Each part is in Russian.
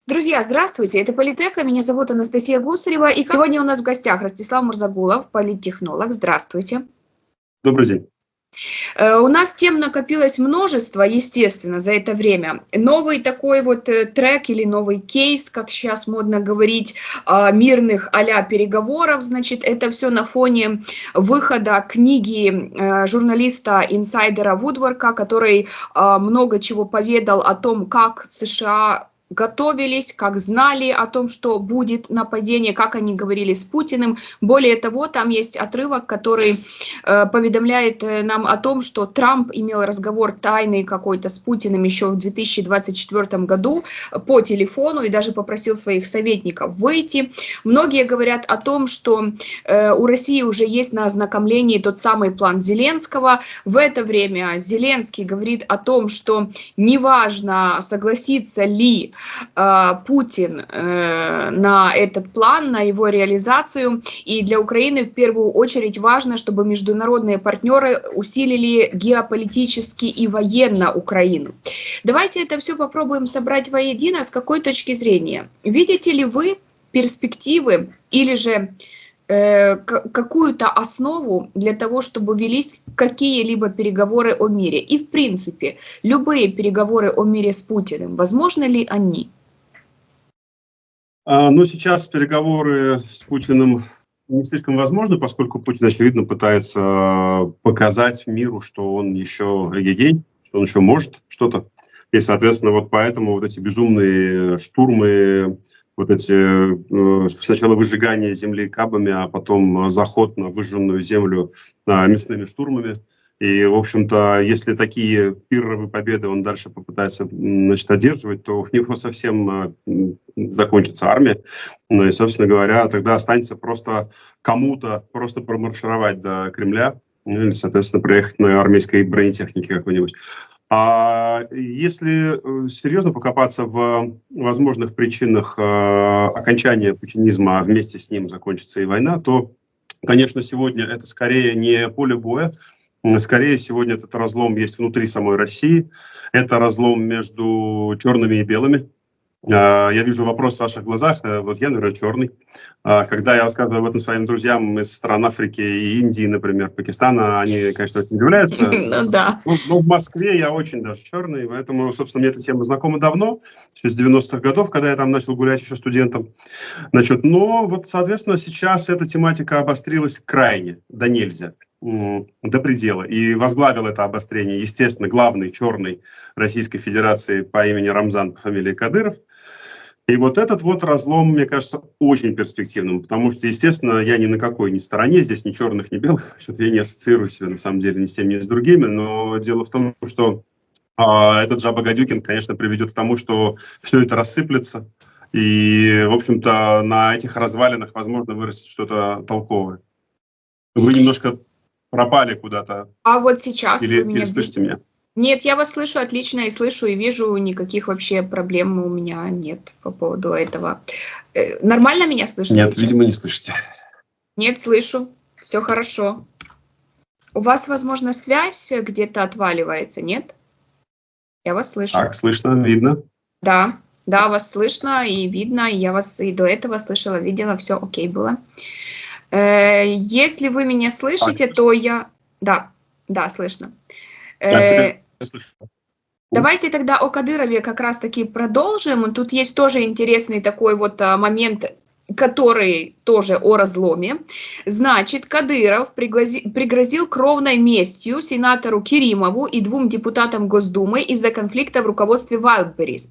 Друзья, здравствуйте, это Политека, меня зовут Анастасия Гусарева, и сегодня у нас в гостях Ростислав Мурзагулов, политтехнолог. Здравствуйте. Добрый день. У нас тем накопилось множество, естественно, за это время. Новый такой вот трек или новый кейс, как сейчас модно говорить, мирных а-ля переговоров, значит, это все на фоне выхода книги журналиста-инсайдера Вудворка, который много чего поведал о том, как США готовились, как знали о том, что будет нападение, как они говорили с Путиным. Более того, там есть отрывок, который поведомляет нам о том, что Трамп имел разговор тайный какой-то с Путиным еще в 2024 году по телефону и даже попросил своих советников выйти. Многие говорят о том, что у России уже есть на ознакомлении тот самый план Зеленского. В это время Зеленский говорит о том, что неважно, согласится ли Путин на этот план, на его реализацию. И для Украины в первую очередь важно, чтобы международные партнеры усилили геополитически и военно Украину. Давайте это все попробуем собрать воедино. С какой точки зрения? Видите ли вы перспективы или же какую-то основу для того, чтобы велись какие-либо переговоры о мире? И в принципе, любые переговоры о мире с Путиным, возможны ли они? Ну, сейчас переговоры с Путиным не слишком возможны, поскольку Путин, очевидно, пытается показать миру, что он еще эгегей, что он еще может что-то. И, соответственно, вот поэтому вот эти безумные штурмы, вот эти сначала выжигание земли кабами, а потом заход на выжженную землю мясными штурмами. И, в общем-то, если такие пирровые победы он дальше попытается, значит, одерживать, то у него совсем закончится армия. Ну и, собственно говоря, тогда останется просто кому-то просто промаршировать до Кремля, ну, или, соответственно, проехать на армейской бронетехнике какой-нибудь. А если серьезно покопаться в возможных причинах окончания путинизма, а вместе с ним закончится и война, то, конечно, сегодня это скорее не поле боя, скорее сегодня этот разлом есть внутри самой России. Это разлом между черными и белыми. Я вижу вопрос в ваших глазах. Вот я, наверное, черный. Когда я рассказываю об этом своим друзьям из стран Африки и Индии, например, Пакистана, они, конечно, очень удивляются. Ну да. Но в Москве я очень даже черный, поэтому, собственно, мне эта тема знакома давно, еще с 90-х годов, когда я там начал гулять еще студентом. Значит, но вот, соответственно, сейчас эта тематика обострилась крайне, да нельзя, до предела. И возглавил это обострение, естественно, главный черный Российской Федерации по имени Рамзан, по фамилии Кадыров. И вот этот вот разлом, мне кажется, очень перспективным, потому что, естественно, я ни на какой ни стороне, здесь ни черных, ни белых, я не ассоциирую себя, на самом деле, ни с теми, ни с другими, но дело в том, что этот Жаба Гадюкин, конечно, приведет к тому, что все это рассыплется, и, в общем-то, на этих развалинах, возможно, вырастет что-то толковое. Вы немножко пропали куда-то. А вот сейчас вы меня слышите меня? Нет, я вас слышу отлично и слышу, и вижу, никаких вообще проблем у меня нет по поводу этого. Нормально меня слышно? Нет, сейчас? видимо, не слышите. Нет, слышу. Все хорошо. У вас, возможно, связь где-то отваливается, нет? Я вас слышу. Так, слышно, видно. Да, вас слышно и видно, и я вас и до этого слышала, видела, все окей было. Если вы меня слышите, то я... Да, слышно. Теперь слышу. Давайте тогда о Кадырове как раз-таки продолжим. Тут есть тоже интересный такой вот момент, который тоже о разломе. Значит, Кадыров пригрозил кровной местью сенатору Керимову и 2 депутатам Госдумы из-за конфликта в руководстве Wildberries.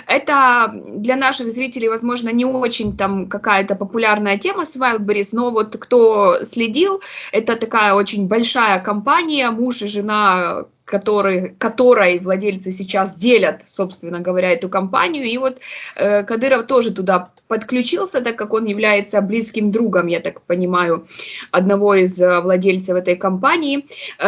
Это для наших зрителей, возможно, не очень там какая-то популярная тема с Wildberries, но вот кто следил, это такая очень большая компания, муж и жена, которой владельцы сейчас делят, собственно говоря, эту компанию. И вот Кадыров тоже туда подключился, так как он является близким другом, я так понимаю, одного из владельцев этой компании.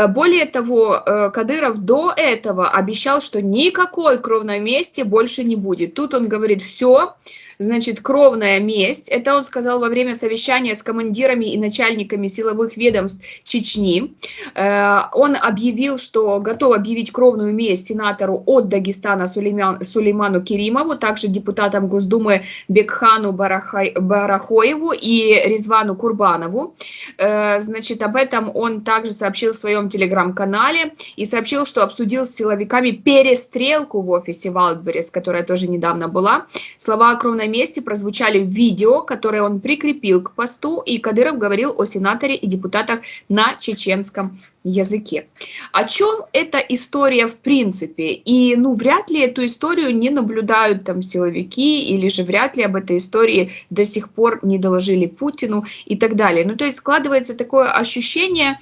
Более того, Кадыров до этого обещал, что никакой кровной мести больше не будет. Тут он говорит: все, значит, кровная месть. Это он сказал во время совещания с командирами и начальниками силовых ведомств Чечни. Он объявил, что готов объявить кровную месть сенатору от Дагестана Сулейману Керимову, также депутатам Госдумы Бекхану Барахоеву и Резвану Курбанову. Значит, об этом он также сообщил в своем телеграм-канале и сообщил, что обсудил с силовиками перестрелку в офисе Wildberries, которая тоже недавно была. Слова о кровной мести прозвучали в видео, которое он прикрепил к посту, и Кадыров говорил о сенаторе и депутатах на чеченском языке. О чем эта история в принципе? И, вряд ли эту историю не наблюдают там силовики, или же вряд ли об этой истории до сих пор не доложили Путину и так далее. То есть складывается такое ощущение,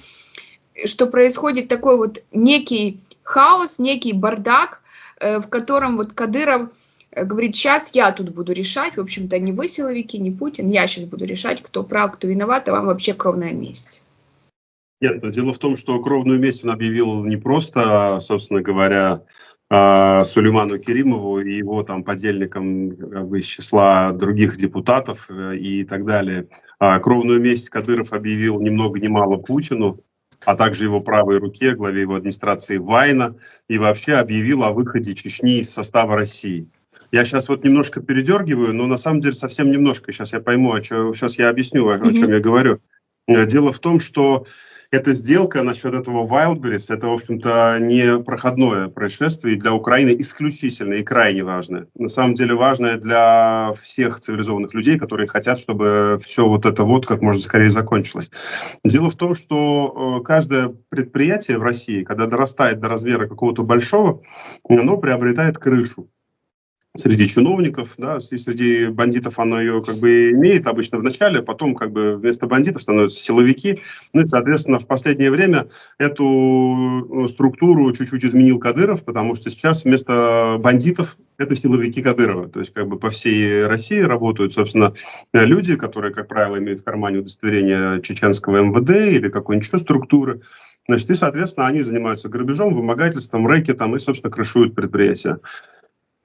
что происходит такой вот некий хаос, некий бардак, в котором вот Кадыров говорит: сейчас я тут буду решать, в общем-то, не вы силовики, не Путин, я сейчас буду решать, кто прав, кто виноват, а вам вообще кровная месть. Нет, дело в том, что кровную месть он объявил не просто, собственно говоря, Сулейману Керимову и его там подельникам из числа других депутатов и так далее. Кровную месть Кадыров объявил ни много ни мало Путину, а также его правой руке, главе его администрации Вайна, и вообще объявил о выходе Чечни из состава России. Я сейчас вот немножко передергиваю, но на самом деле совсем немножко. Сейчас я пойму, сейчас я объясню, о чем я говорю. Дело в том, что эта сделка насчет этого Wildberries, это, в общем-то, не проходное происшествие, для Украины исключительно и крайне важное. На самом деле важное для всех цивилизованных людей, которые хотят, чтобы все вот это вот как можно скорее закончилось. Дело в том, что каждое предприятие в России, когда дорастает до размера какого-то большого, оно приобретает крышу. Среди чиновников, да, и среди бандитов оно ее как бы имеет обычно в начале, потом как бы вместо бандитов становятся силовики. Ну и, соответственно, в последнее время эту структуру чуть-чуть изменил Кадыров, потому что сейчас вместо бандитов это силовики Кадырова. То есть как бы по всей России работают, собственно, люди, которые, как правило, имеют в кармане удостоверение чеченского МВД или какой-нибудь еще структуры. Значит, и, соответственно, они занимаются грабежом, вымогательством, рэкетом и, собственно, крышуют предприятия.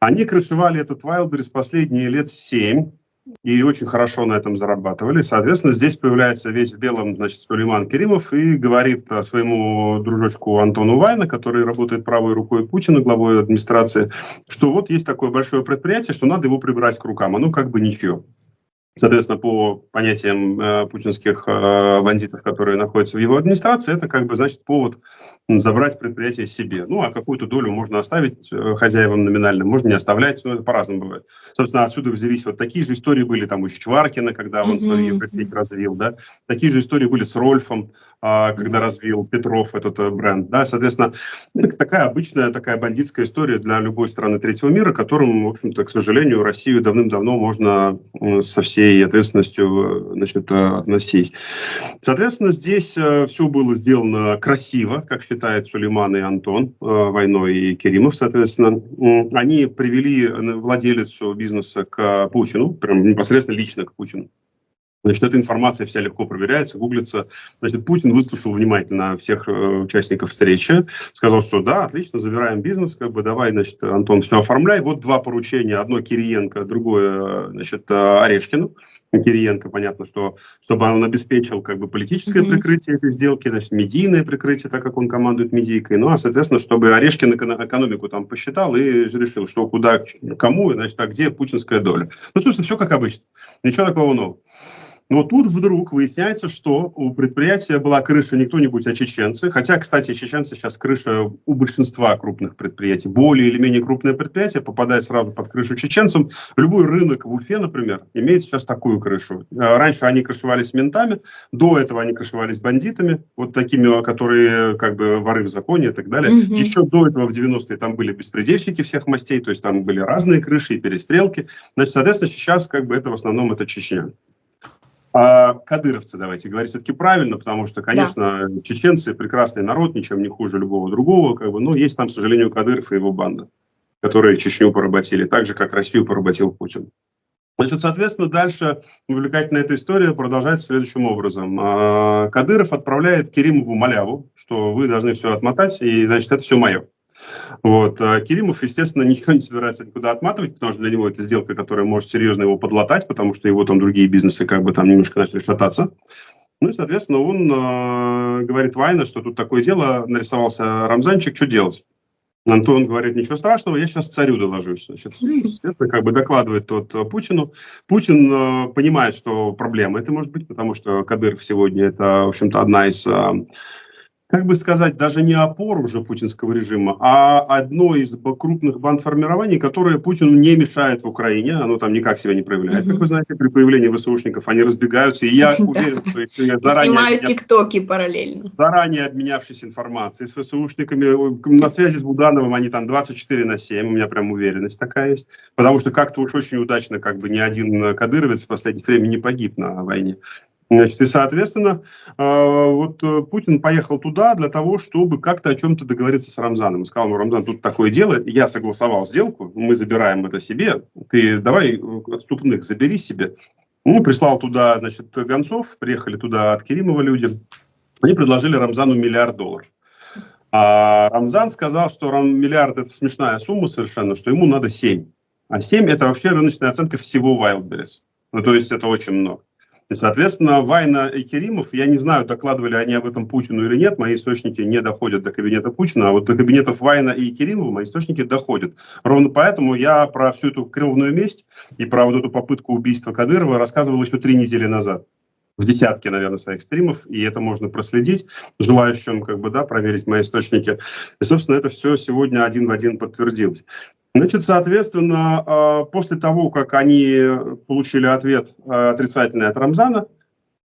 Они крышевали этот Wildberries последние лет 7 и очень хорошо на этом зарабатывали. Соответственно, здесь появляется весь в белом, значит, Сулейман Керимов и говорит своему дружочку Антону Вайна, который работает правой рукой Путина, главой администрации, что вот есть такое большое предприятие, что надо его прибрать к рукам. Оно как бы ничего. Соответственно, по понятиям путинских бандитов, которые находятся в его администрации, это как бы, значит, повод забрать предприятие себе. Ну, а какую-то долю можно оставить хозяевам номинальным, можно не оставлять, это по-разному бывает. Собственно, отсюда взялись вот такие же истории были там у Чичваркина, когда он свою сеть развил, да. Такие же истории были с Рольфом, когда развил Петров этот бренд, да. Соответственно, это такая обычная, такая бандитская история для любой страны третьего мира, к которому, в общем-то, к сожалению, Россию давным-давно можно со всей ответственностью, значит, относить. Соответственно, здесь все было сделано красиво, как считают Сулейман и Антон, Вайной и Керимов, соответственно. Они привели владелицу бизнеса к Путину, прям непосредственно лично к Путину. Значит, эта информация вся легко проверяется, гуглится. Значит, Путин выслушал внимательно всех участников встречи, сказал, что да, отлично, забираем бизнес, как бы давай, значит, Антон, все оформляй. Вот два поручения, одно Кириенко, другое, значит, Орешкину. Кириенко, понятно, что чтобы он обеспечил как бы политическое прикрытие этой сделки, значит, медийное прикрытие, так как он командует медийкой. Ну, а, соответственно, чтобы Орешкин экономику там посчитал и решил, что куда, кому, значит, а где путинская доля. Ну, собственно, все как обычно. Ничего такого нового. Но тут вдруг выясняется, что у предприятия была крыша не кто-нибудь, а чеченцы. Хотя, кстати, чеченцы сейчас крыша у большинства крупных предприятий. Более или менее крупное предприятие попадает сразу под крышу чеченцам. Любой рынок в Уфе, например, имеет сейчас такую крышу. Раньше они крышевались ментами, до этого они крышевались бандитами, вот такими, которые как бы воры в законе и так далее. Еще до этого в 90-е там были беспредельщики всех мастей, то есть там были разные крыши и перестрелки. Значит, соответственно, сейчас как бы это в основном это Чечня. А кадыровцы, давайте говорить все-таки правильно, потому что, конечно, чеченцы прекрасный народ, ничем не хуже любого другого, как бы, но есть там, к сожалению, Кадыров и его банда, которые Чечню поработили, так же, как Россию поработил Путин. Значит, соответственно, дальше увлекательная эта история продолжается следующим образом. Кадыров отправляет Керимову маляву, что вы должны все отмотать, и, значит, это все мое. Вот. Керимов, естественно, ничего не собирается никуда отматывать, потому что для него это сделка, которая может серьезно его подлатать, потому что его там другие бизнесы как бы там немножко начали шататься. Ну и, соответственно, он говорит Вайна, что тут такое дело, нарисовался Рамзанчик, что делать? Антон говорит, ничего страшного, я сейчас царю доложусь. Значит, естественно, как бы докладывает тот Путину. Путин понимает, что проблема это может быть, потому что Кадыров сегодня это, в общем-то, одна из, как бы сказать, даже не опор уже путинского режима, а одно из крупных бандформирований, которое Путину не мешает в Украине. Оно там никак себя не проявляет. Как вы знаете, при появлении ВСУшников они разбегаются. И я уверен, что если я И снимают тиктоки параллельно. Заранее обменявшись информацией с ВСУшниками, на связи с Будановым они там 24/7, у меня прям уверенность такая есть, потому что как-то уж очень удачно, как бы ни один кадыровец в последнее время не погиб на войне. Значит, и, соответственно, Путин поехал туда для того, чтобы как-то о чем-то договориться с Рамзаном. Сказал ему: Рамзан, тут такое дело, я согласовал сделку, мы забираем это себе, ты давай отступных забери себе. Ну, прислал туда, значит, гонцов, приехали туда от Керимова люди. Они предложили Рамзану $1 миллиард. А Рамзан сказал, что миллиард – это смешная сумма совершенно, что ему надо 7. А 7 – это вообще рыночная оценка всего Wildberries. Ну, то есть это очень много. И, соответственно, Вайна и Керимов, я не знаю, докладывали они об этом Путину или нет, мои источники не доходят до кабинета Путина, а вот до кабинетов Вайна и Керимова мои источники доходят. Ровно поэтому я про всю эту кровную месть и про вот эту попытку убийства Кадырова рассказывал еще 3 недели назад. В десятке, наверное, своих стримов, и это можно проследить, желающим, как бы, да, проверить мои источники. И, собственно, это все сегодня один в один подтвердилось. Значит, соответственно, после того, как они получили ответ отрицательный от Рамзана,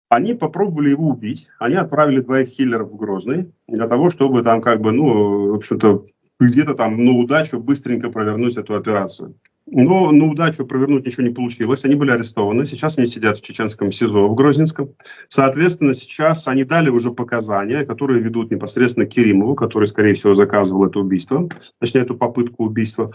они попробовали его убить. Они отправили 2 киллеров в Грозный для того, чтобы там, как бы, ну, в общем-то, где-то там на удачу быстренько провернуть эту операцию. Но на удачу провернуть ничего не получилось. Они были арестованы. Сейчас они сидят в чеченском СИЗО в Грозненском. Соответственно, сейчас они дали уже показания, которые ведут непосредственно к Керимову, который, скорее всего, заказывал это убийство, точнее, эту попытку убийства.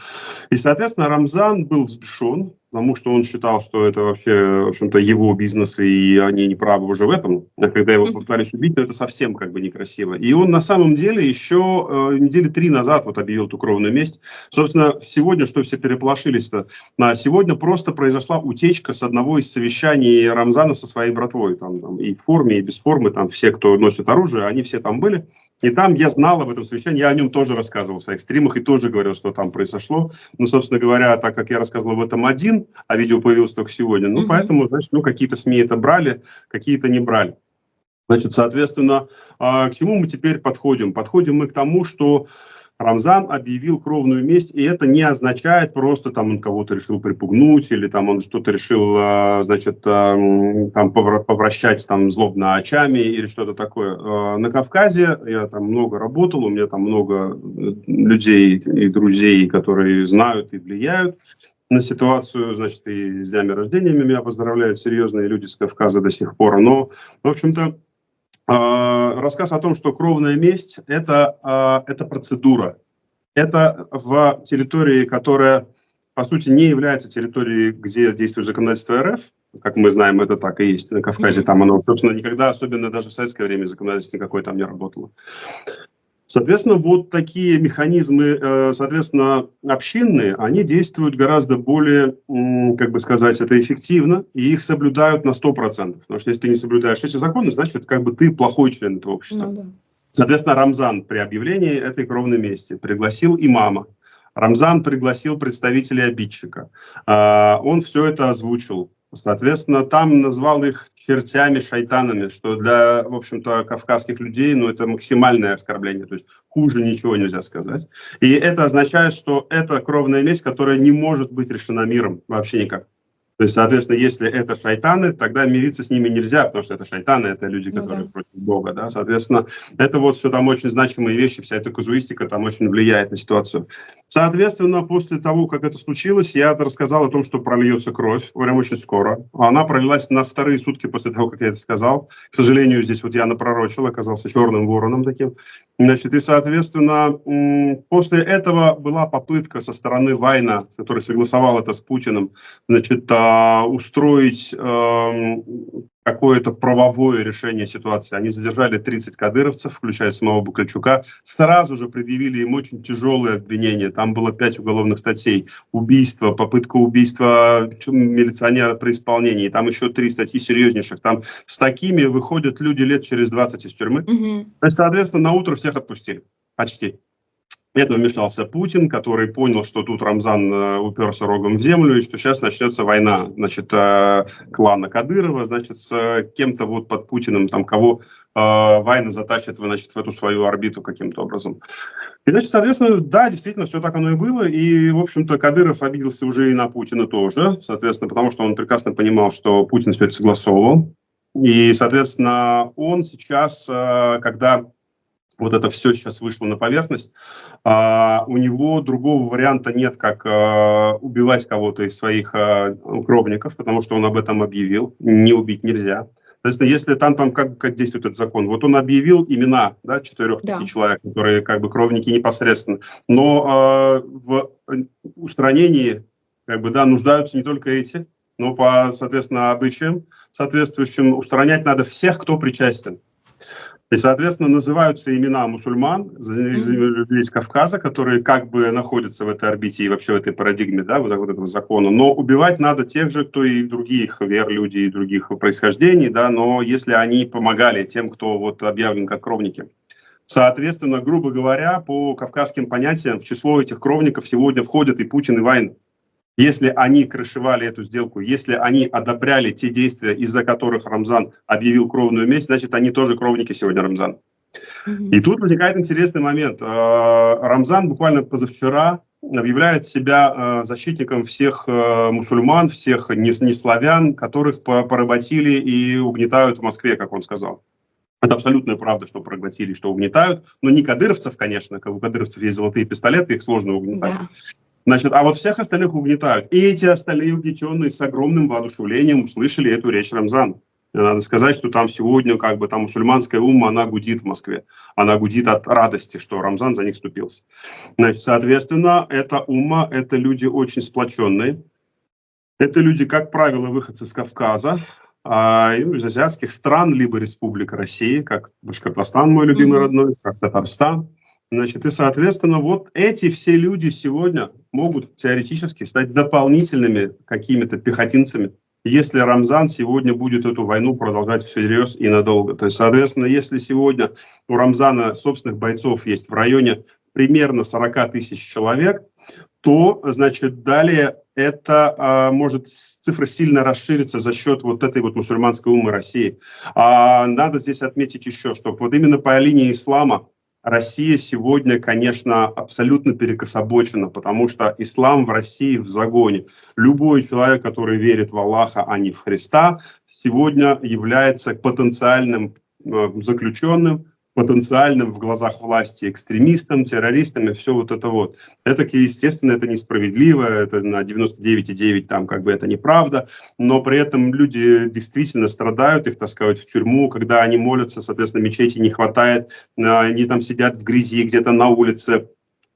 И, соответственно, Рамзан был взбешен, потому что он считал, что это вообще, в общем-то, его бизнес, и они не правы уже в этом. А когда его пытались убить, то это совсем как бы некрасиво. И он на самом деле еще недели 3 назад вот объявил эту кровную месть. Собственно, сегодня, что все переполошились-то, сегодня просто произошла утечка с одного из совещаний Рамзана со своей братвой. Там и в форме, и без формы, там все, кто носит оружие, они все там были. И там я знал об этом совещании, я о нем тоже рассказывал в своих стримах и тоже говорил, что там произошло. Но, собственно говоря, так как я рассказывал об этом один, а видео появилось только сегодня, ну, поэтому, значит, ну, какие-то СМИ это брали, какие-то не брали. Значит, соответственно, к чему мы теперь подходим? Подходим мы к тому, что Рамзан объявил кровную месть, и это не означает просто там он кого-то решил припугнуть или там он что-то решил, значит, там повращать там злобно очами или что-то такое. На Кавказе я там много работал, у меня там много людей и друзей, которые знают и влияют на ситуацию, значит, и с днями рождения меня поздравляют серьезные люди с Кавказа до сих пор. Но, в общем-то, рассказ о том, что кровная месть – это процедура. Это в территории, которая, по сути, не является территорией, где действует законодательство РФ. Как мы знаем, это так и есть. На Кавказе там оно, собственно, никогда, особенно даже в советское время, законодательство никакое там не работало. Соответственно, вот такие механизмы, соответственно, общинные, они действуют гораздо более, как бы сказать, это эффективно, и их соблюдают на 100%. Потому что если ты не соблюдаешь эти законы, значит, как бы ты плохой член этого общества. Ну, да. Соответственно, Рамзан при объявлении этой кровной мести пригласил имама. Рамзан пригласил представителей обидчика. Он все это озвучил. Соответственно, там назвал их чертями, шайтанами, что для, в общем-то, кавказских людей, ну, это максимальное оскорбление, то есть хуже ничего нельзя сказать. И это означает, что это кровная месть, которая не может быть решена миром вообще никак. То есть, соответственно, если это шайтаны, тогда мириться с ними нельзя, потому что это шайтаны, это люди, которые против Бога, да, соответственно, это вот все там очень значимые вещи, вся эта казуистика там очень влияет на ситуацию. Соответственно, после того, как это случилось, я рассказал о том, что прольется кровь, прям очень скоро. Она пролилась на 2-е сутки после того, как я это сказал. К сожалению, здесь вот я напророчил, оказался черным вороном таким. Значит, и, соответственно, после этого была попытка со стороны Вайна, который согласовал это с Путиным, значит, устроить какое-то правовое решение ситуации. Они задержали 30 кадыровцев, включая самого Букальчука, сразу же предъявили им очень тяжелые обвинения. Там было 5 уголовных статей. Убийство, попытка убийства милиционера при исполнении. Там еще 3 статьи серьезнейших. Там с такими выходят люди лет через 20 из тюрьмы. То есть, соответственно, на утро всех отпустили. Почти. Это вмешался Путин, который понял, что тут Рамзан уперся рогом в землю, и что сейчас начнется война, значит, клана Кадырова, значит, с кем-то вот под Путиным, там, кого война затащит, значит, в эту свою орбиту каким-то образом. И, значит, соответственно, да, действительно, все так оно и было, и, в общем-то, Кадыров обиделся уже и на Путина тоже, соответственно, потому что он прекрасно понимал, что Путин все это согласовывал, и, соответственно, он сейчас, когда вот это все сейчас вышло на поверхность, у него другого варианта нет, как убивать кого-то из своих кровников, потому что он об этом объявил. Не убить нельзя. Соответственно, если там как действует этот закон, вот он объявил имена, да, 4-5 человек, которые как бы кровники непосредственно, но в устранении как бы, да, нуждаются не только эти, но по, соответственно, обычаям соответствующим устранять надо всех, кто причастен. И, соответственно, называются имена мусульман из Кавказа, которые как бы находятся в этой орбите и вообще в этой парадигме, да, вот этого закона. Но убивать надо тех же, кто и других вер, людей и других происхождений, да, но если они помогали тем, кто вот объявлен как кровники. Соответственно, грубо говоря, по кавказским понятиям в число этих кровников сегодня входят и Путин, и Вайн. Если они крышевали эту сделку, если они одобряли те действия, из-за которых Рамзан объявил кровную месть, значит, они тоже кровники сегодня Рамзана. И тут возникает интересный момент. Рамзан буквально позавчера объявляет себя защитником всех мусульман, всех неславян, которых поработили и угнетают в Москве, как он сказал. Это абсолютная правда, что проглотили, что угнетают. Но не кадыровцев, конечно. У кадыровцев есть золотые пистолеты, их сложно угнетать. Да. Значит, а вот всех остальных угнетают. И эти остальные угнетенные с огромным воодушевлением услышали эту речь Рамзана. Надо сказать, что там сегодня как бы там мусульманская умма, она гудит в Москве. Она гудит от радости, что Рамзан за них вступился. Значит, соответственно, эта умма, это люди очень сплоченные. Это люди, как правило, выходцы с Кавказа, из азиатских стран, либо Республика России, как Башкортостан, мой любимый родной, как Татарстан. Значит, и, соответственно, вот эти все люди сегодня могут теоретически стать дополнительными какими-то пехотинцами, если Рамзан сегодня будет эту войну продолжать всерьез и надолго. То есть, соответственно, если сегодня у Рамзана собственных бойцов есть в районе примерно 40 тысяч человек, то, значит, далее это может цифра сильно расшириться за счет вот этой вот мусульманской уммы России. Надо здесь отметить еще, что вот именно по линии ислама Россия сегодня, конечно, абсолютно перекособочена, потому что ислам в России в загоне. Любой человек, который верит в Аллаха, а не в Христа, сегодня является потенциальным заключенным, потенциальным в глазах власти экстремистом, террористом и все вот это вот. Это, естественно, это несправедливо, это на 99,9 там как бы это неправда, но при этом люди действительно страдают, их таскают в тюрьму, когда они молятся, соответственно, мечети не хватает, они там сидят в грязи где-то на улице.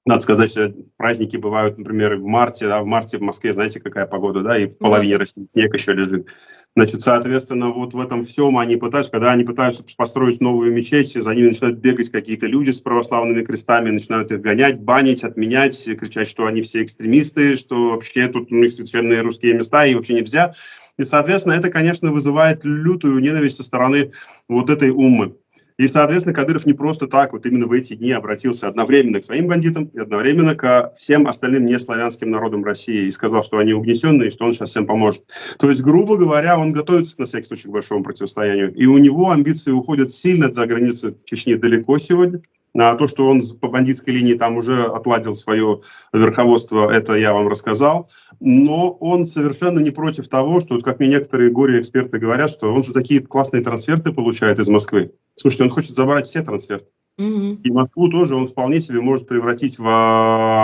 Надо сказать, что праздники бывают, например, в марте, да, в марте в Москве, знаете, какая погода, да, и в половине России снег еще лежит. Значит, соответственно, вот в этом всем они пытаются, когда они пытаются построить новую мечеть, за ними начинают бегать какие-то люди с православными крестами, начинают их гонять, банить, отменять, кричать, что они все экстремисты, что вообще тут у них священные русские места и вообще нельзя. И, соответственно, это, конечно, вызывает лютую ненависть со стороны вот этой уммы. И, соответственно, Кадыров не просто так вот именно в эти дни обратился одновременно к своим бандитам и одновременно ко всем остальным неславянским народам России и сказал, что они угнетенные, и что он сейчас всем поможет. То есть, грубо говоря, он готовится на всякий случай к большому противостоянию. И у него амбиции уходят сильно за границы Чечни далеко сегодня. А то, что он по бандитской линии там уже отладил свое верховодство, это я вам рассказал. Но он совершенно не против того, что, как мне некоторые горе-эксперты говорят, что он же такие классные трансферты получает из Москвы. Слушайте, он хочет забрать все трансферты. И Москву тоже он вполне себе может превратить в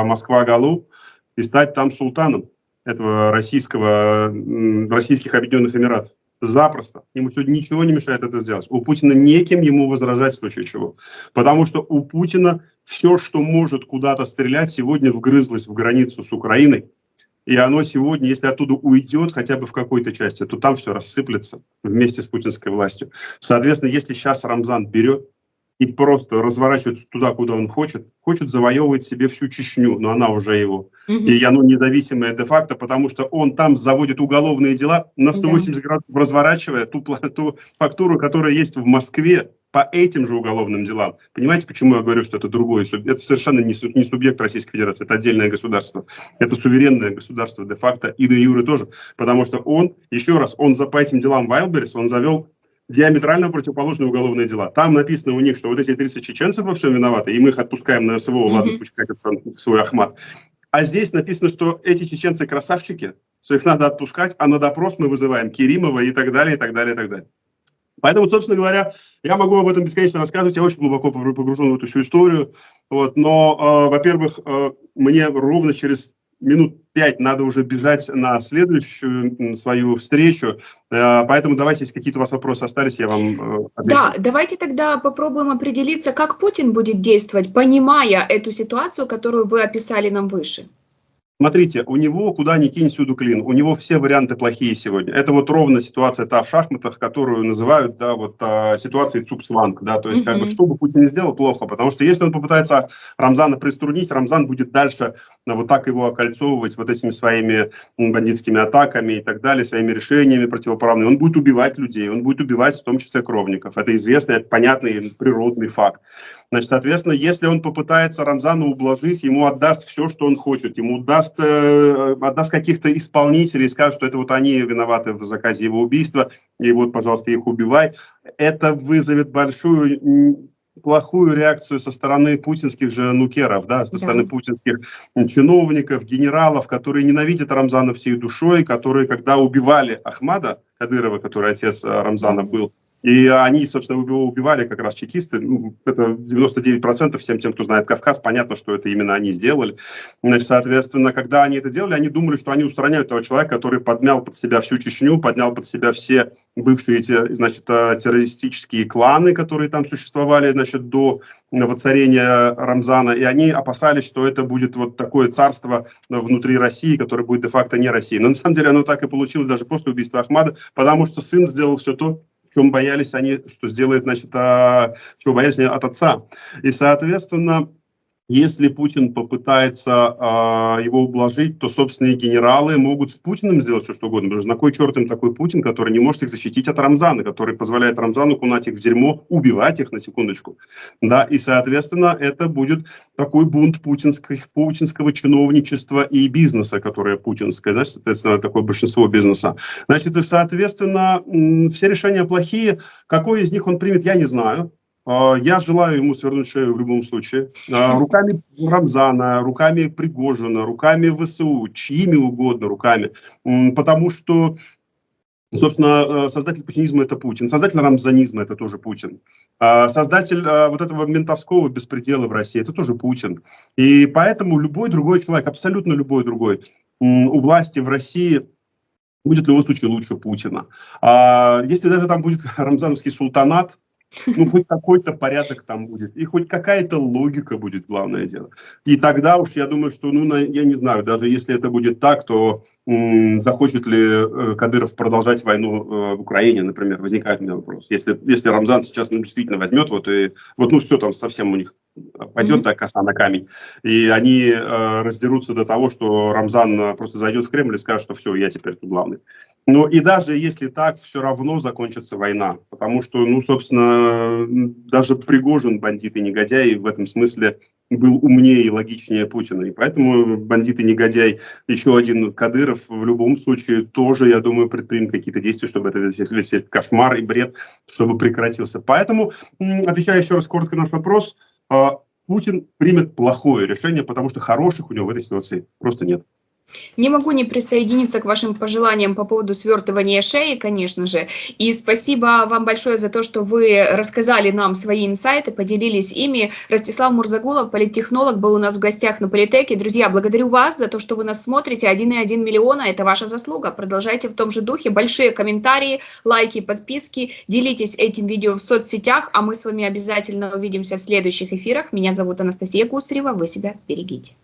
Москва-Галу и стать там султаном этого российских Объединенных Эмиратов. Запросто. Ему сегодня ничего не мешает это сделать. У Путина неким ему возражать в случае чего. Потому что у Путина все, что может куда-то стрелять, сегодня вгрызлось в границу с Украиной. и оно сегодня, если оттуда уйдет хотя бы в какой-то части, то там все рассыплется вместе с путинской властью. Соответственно, если сейчас Рамзан берет и просто разворачивается туда, куда он хочет завоевывать себе всю Чечню, но она уже его. И оно независимое де-факто, потому что он там заводит уголовные дела, на 180 градусов разворачивая ту фактуру, которая есть в Москве по этим же уголовным делам. Понимаете, почему я говорю, что это другое? Это совершенно не субъект Российской Федерации, это отдельное государство. Это суверенное государство де-факто и де-юре тоже. Потому что он, еще раз, он по этим делам Вайлдберрис, он завел диаметрально противоположные уголовные дела. Там написано у них, что вот эти 30 чеченцев во всем виноваты, и мы их отпускаем на СВО, ладно, пусть катятся в свой Ахмат. А здесь написано, что эти чеченцы красавчики, что их надо отпускать, а на допрос мы вызываем Керимова и так далее, и так далее, и так далее. Поэтому, собственно говоря, я могу об этом бесконечно рассказывать, я очень глубоко погружен в эту всю историю. Вот, но, во-первых, мне ровно через минут 5 надо уже бежать на следующую свою встречу, поэтому давайте, если какие-то у вас вопросы остались, я вам отвечу. Да, давайте тогда попробуем определиться, как Путин будет действовать, понимая эту ситуацию, которую вы описали нам выше. Смотрите, у него куда ни кинь, всюду клин. У него все варианты плохие сегодня. Это вот ровно ситуация та в шахматах, которую называют, да, вот ситуацией цупсванг, да, то есть как бы что бы Путин не сделал, плохо, потому что если он попытается Рамзана приструнить, Рамзан будет дальше вот так его окольцовывать вот этими своими бандитскими атаками и так далее, своими решениями противоправными. Он будет убивать людей, он будет убивать в том числе кровников. Это известный, понятный природный факт. Значит, соответственно, если он попытается Рамзана ублажить, ему отдаст все, что он хочет, ему отдаст каких-то исполнителей, скажет, что это вот они виноваты в заказе его убийства, и вот, пожалуйста, их убивай. Это вызовет большую плохую реакцию со стороны путинских же нукеров, да, со стороны путинских чиновников, генералов, которые ненавидят Рамзана всей душой, которые, когда убивали Ахмада Кадырова, который отец Рамзана был, и они, собственно, его убивали как раз чекисты. Ну, это 99% всем тем, кто знает Кавказ, понятно, что это именно они сделали. Значит, соответственно, когда они это делали, они думали, что они устраняют того человека, который подмял под себя всю Чечню, поднял под себя все бывшие эти, значит, террористические кланы, которые там существовали, значит, до воцарения Рамзана. И они опасались, что это будет вот такое царство внутри России, которое будет де-факто не Россией. Но на самом деле оно так и получилось даже после убийства Ахмада, потому что сын сделал все то, в чем боялись они, что сделает, значит, чего боялись они от отца. И, соответственно, если Путин попытается его ублажить, то собственные генералы могут с Путиным сделать все, что угодно. Потому что на кой черт им такой Путин, который не может их защитить от Рамзана, который позволяет Рамзану кунать их в дерьмо, убивать их на секундочку. Да, и, соответственно, это будет такой бунт путинского чиновничества и бизнеса, которое путинское, значит, соответственно, такое большинство бизнеса. Значит, и, соответственно, все решения плохие. Какой из них он примет, я не знаю. Я желаю ему свернуть шею в любом случае. Руками Рамзана, руками Пригожина, руками ВСУ, чьими угодно руками. Потому что, собственно, создатель путинизма – это Путин. Создатель рамзанизма – это тоже Путин. Создатель вот этого ментовского беспредела в России – это тоже Путин. И поэтому любой другой человек, абсолютно любой другой, у власти в России будет в любом случае лучше Путина. Если даже там будет рамзановский султанат, ну, хоть какой-то порядок там будет, и хоть какая-то логика будет, главное дело. И тогда уж я думаю, что, ну, я не знаю, даже если это будет так, то захочет ли Кадыров продолжать войну в Украине, например, возникает у меня вопрос. Если Рамзан сейчас действительно возьмет, ну, все там совсем у них пойдет, да, коса на камень, и они раздерутся до того, что Рамзан просто зайдет в Кремль и скажет, что все, я теперь тут главный. Но и даже если так, все равно закончится война, потому что, ну, собственно, даже Пригожин, бандит и негодяй, в этом смысле был умнее и логичнее Путина. И поэтому бандит и негодяй, еще один Кадыров, в любом случае тоже, я думаю, предпримет какие-то действия, чтобы это весь кошмар и бред, чтобы прекратился. Поэтому, отвечая еще раз коротко на наш вопрос, Путин примет плохое решение, потому что хороших у него в этой ситуации просто нет. Не могу не присоединиться к вашим пожеланиям по поводу свертывания шеи, конечно же. И спасибо вам большое за то, что вы рассказали нам свои инсайты, поделились ими. Ростислав Мурзагулов, политтехнолог, был у нас в гостях на Политеке. Друзья, благодарю вас за то, что вы нас смотрите. 1,1 миллиона – это ваша заслуга. Продолжайте в том же духе. Большие комментарии, лайки, подписки. Делитесь этим видео в соцсетях, а мы с вами обязательно увидимся в следующих эфирах. Меня зовут Анастасия Кусарева. Вы себя берегите.